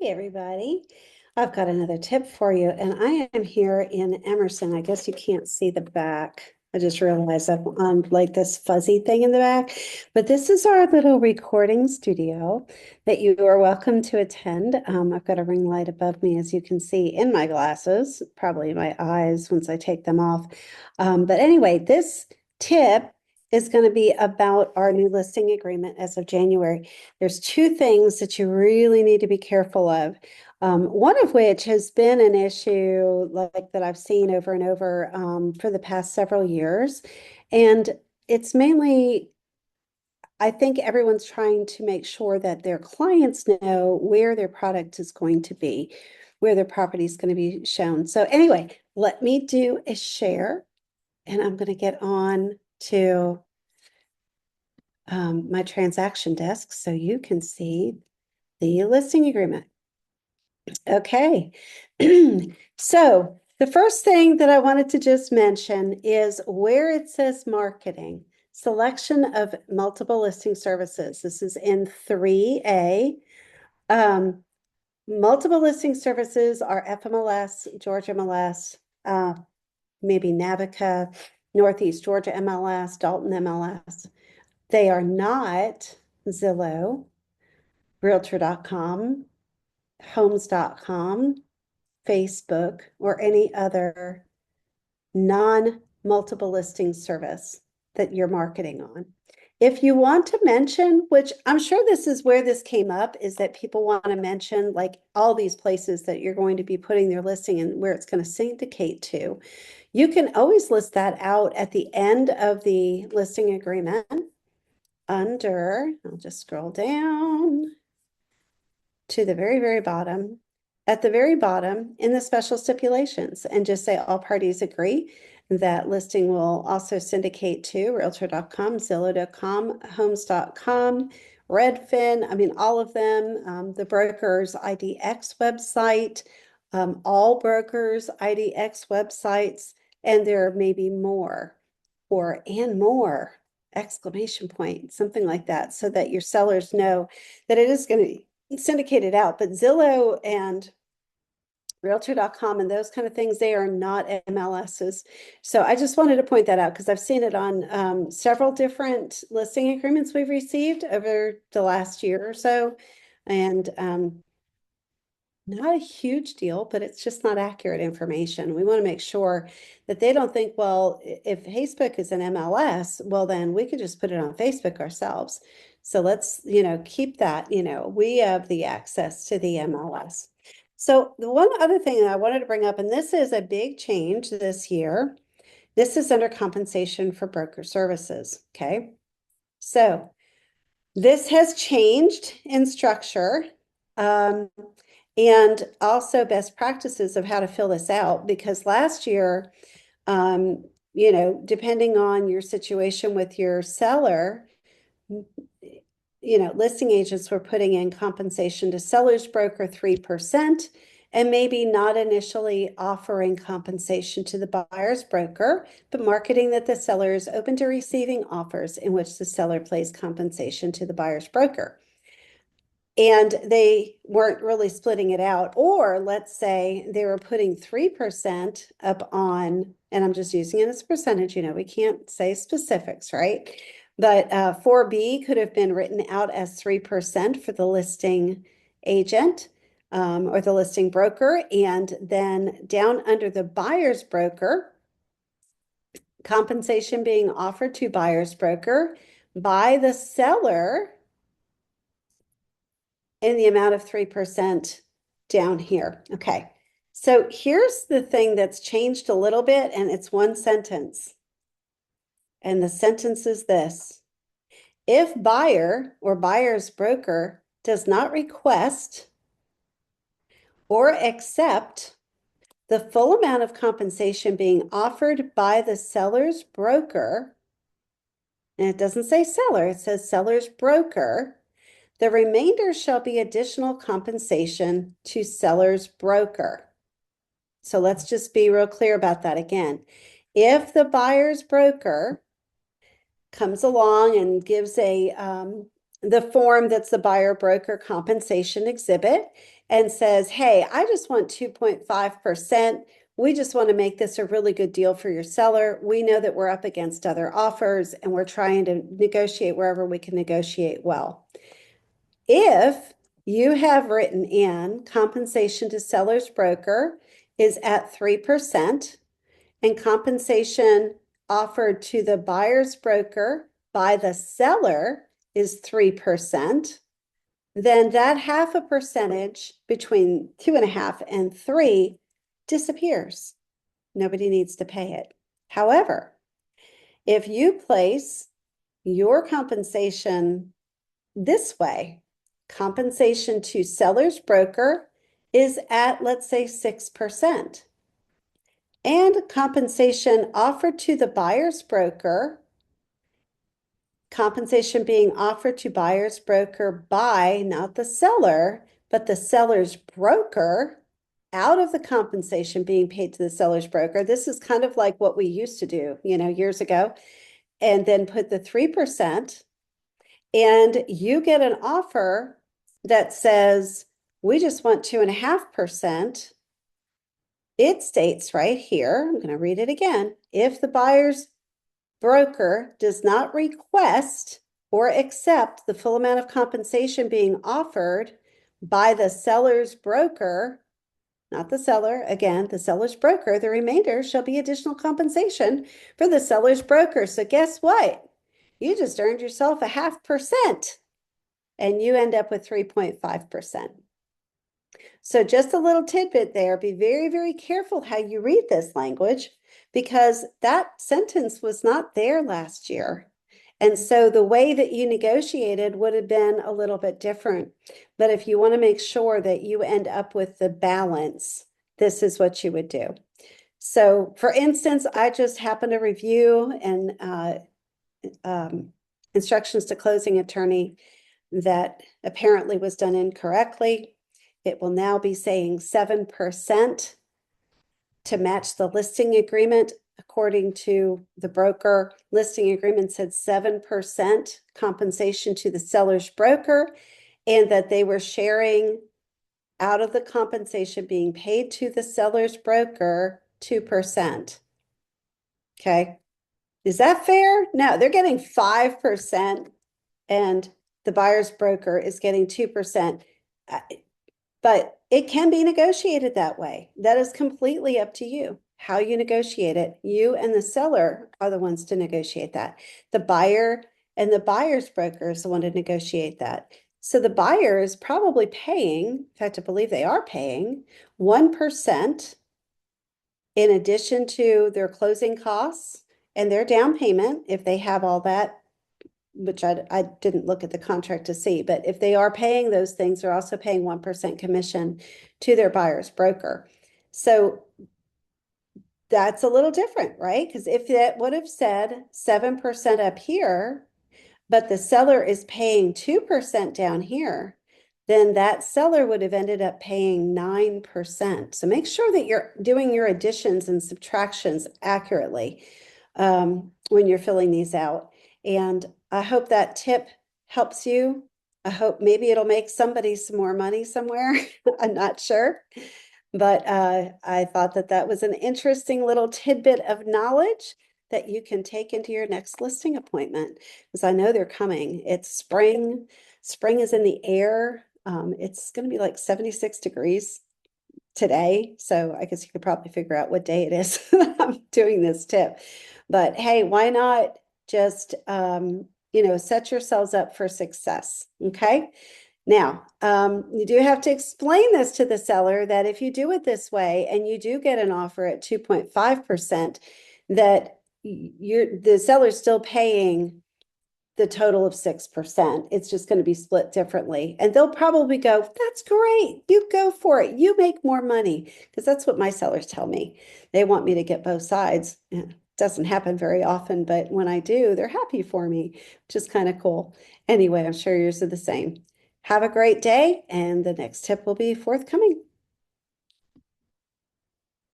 everybody. I've got another tip for you, and I am here in Emerson. I guess you can't see the back. I just realized I'm on like this fuzzy thing in the back, but this is our little recording studio that you are welcome to attend. I've got a ring light above me, as you can see in my glasses, probably my eyes once I take them off. But anyway, this tip is going to be about our new listing agreement as of January. There's two things that you really need to be careful of. One of which has been an issue like that I've seen over and over for the past several years. And it's mainly, I think everyone's trying to make sure that their clients know where their product is going to be, where their property is going to be shown. So anyway, let me do a share, and I'm going to get on to my transaction desk so you can see the listing agreement. Okay. So the first thing that I wanted to just mention is where it says marketing, selection of multiple listing services. This is in 3A. Multiple listing services are FMLS, Georgia MLS, maybe Navica, Northeast Georgia MLS, Dalton MLS. They are not Zillow, Realtor.com, Homes.com, Facebook, or any other non-multiple listing service that you're marketing on. If you want to mention, which I'm sure this is where this came up, is that people want to mention like all these places that you're going to be putting their listing and where it's going to syndicate to. You can always list that out at the end of the listing agreement under, I'll just scroll down to the very, very bottom, at the very bottom in the special stipulations, and just say all parties agree that listing will also syndicate to Realtor.com, Zillow.com, Homes.com, Redfin, I mean, all of them, the brokers IDX website, all brokers IDX websites, and there may be more, or and more, exclamation point, something like that, so that your sellers know that it is going to be syndicated out. But Zillow and Realtor.com and those kind of things, they are not MLSs. So I just wanted to point that out because I've seen it on several different listing agreements we've received over the last year or so. And not a huge deal, but it's just not accurate information. We want to make sure that they don't think, well, if Facebook is an MLS, well, then we could just put it on Facebook ourselves. So let's, keep that, we have the access to the MLS. So the one other thing that I wanted to bring up, and this is a big change this year, this is under compensation for broker services, okay? So this has changed in structure. And also best practices of how to fill this out, because last year, depending on your situation with your seller, listing agents were putting in compensation to seller's broker 3%, and maybe not initially offering compensation to the buyer's broker, but marketing that the seller is open to receiving offers in which the seller pays compensation to the buyer's broker. And they weren't really splitting it out. Or let's say they were putting 3% up on, and I'm just using it as a percentage, we can't say specifics, right? But 4B could have been written out as 3% for the listing agent or the listing broker. And then down under the buyer's broker, compensation being offered to buyer's broker by the seller in the amount of 3% down here. Okay, so here's the thing that's changed a little bit, and it's one sentence. And the sentence is this: if buyer or buyer's broker does not request or accept the full amount of compensation being offered by the seller's broker, and it doesn't say seller, it says seller's broker, the remainder shall be additional compensation to seller's broker. So let's just be real clear about that again. If the buyer's broker comes along and gives the form that's the buyer broker compensation exhibit, and says, hey, I just want 2.5%. We just want to make this a really good deal for your seller. We know that we're up against other offers and we're trying to negotiate wherever we can negotiate well. If you have written in compensation to seller's broker is at 3% and compensation offered to the buyer's broker by the seller is 3%, then that half a percentage between 2.5 and 3 disappears. Nobody needs to pay it. However, if you place your compensation this way, compensation to seller's broker is at, let's say, 6%. And compensation offered to the buyer's broker, compensation being offered to buyer's broker by not the seller, but the seller's broker out of the compensation being paid to the seller's broker. This is kind of like what we used to do, years ago, and then put the 3%, and you get an offer that says, we just want 2.5%. It states right here, I'm going to read it again. If the buyer's broker does not request or accept the full amount of compensation being offered by the seller's broker, not the seller, again, the seller's broker, the remainder shall be additional compensation for the seller's broker. So guess what? You just earned yourself a 0.5% and you end up with 3.5%. So just a little tidbit there, be very, very careful how you read this language because that sentence was not there last year. And so the way that you negotiated would have been a little bit different. But if you want to make sure that you end up with the balance, this is what you would do. So for instance, I just happened to review and instructions to closing attorney that apparently was done incorrectly. It will now be saying 7% to match the listing agreement. According to the broker, listing agreement said 7% compensation to the seller's broker, and that they were sharing out of the compensation being paid to the seller's broker 2%. Okay. Is that fair? No, they're getting 5% and the buyer's broker is getting 2%. But it can be negotiated that way. That is completely up to you. How you negotiate it. You and the seller are the ones to negotiate that. The buyer and the buyer's broker is the one to negotiate that. So the buyer is probably paying, in fact, I believe they are paying 1% in addition to their closing costs and their down payment, if they have all that, which I didn't look at the contract to see, but if they are paying those things, they're also paying 1% commission to their buyer's broker. So that's a little different, right? Because if that would have said 7% up here, but the seller is paying 2% down here, then that seller would have ended up paying 9%. So make sure that you're doing your additions and subtractions accurately when you're filling these out. And I hope that tip helps you. I hope maybe it'll make somebody some more money somewhere. I'm not sure. But I thought that that was an interesting little tidbit of knowledge that you can take into your next listing appointment, because I know they're coming. It's spring. Spring is in the air. It's going to be like 76 degrees today. So I guess you could probably figure out what day it is I'm doing this tip. But hey, why not just, set yourselves up for success. Okay. Now, you do have to explain this to the seller that if you do it this way and you do get an offer at 2.5%, that the seller's still paying the total of 6%. It's just going to be split differently. And they'll probably go, that's great. You go for it. You make more money. Because that's what my sellers tell me. They want me to get both sides. It doesn't happen very often, but when I do, they're happy for me, which is kind of cool. Anyway, I'm sure yours are the same. Have a great day, and the next tip will be forthcoming.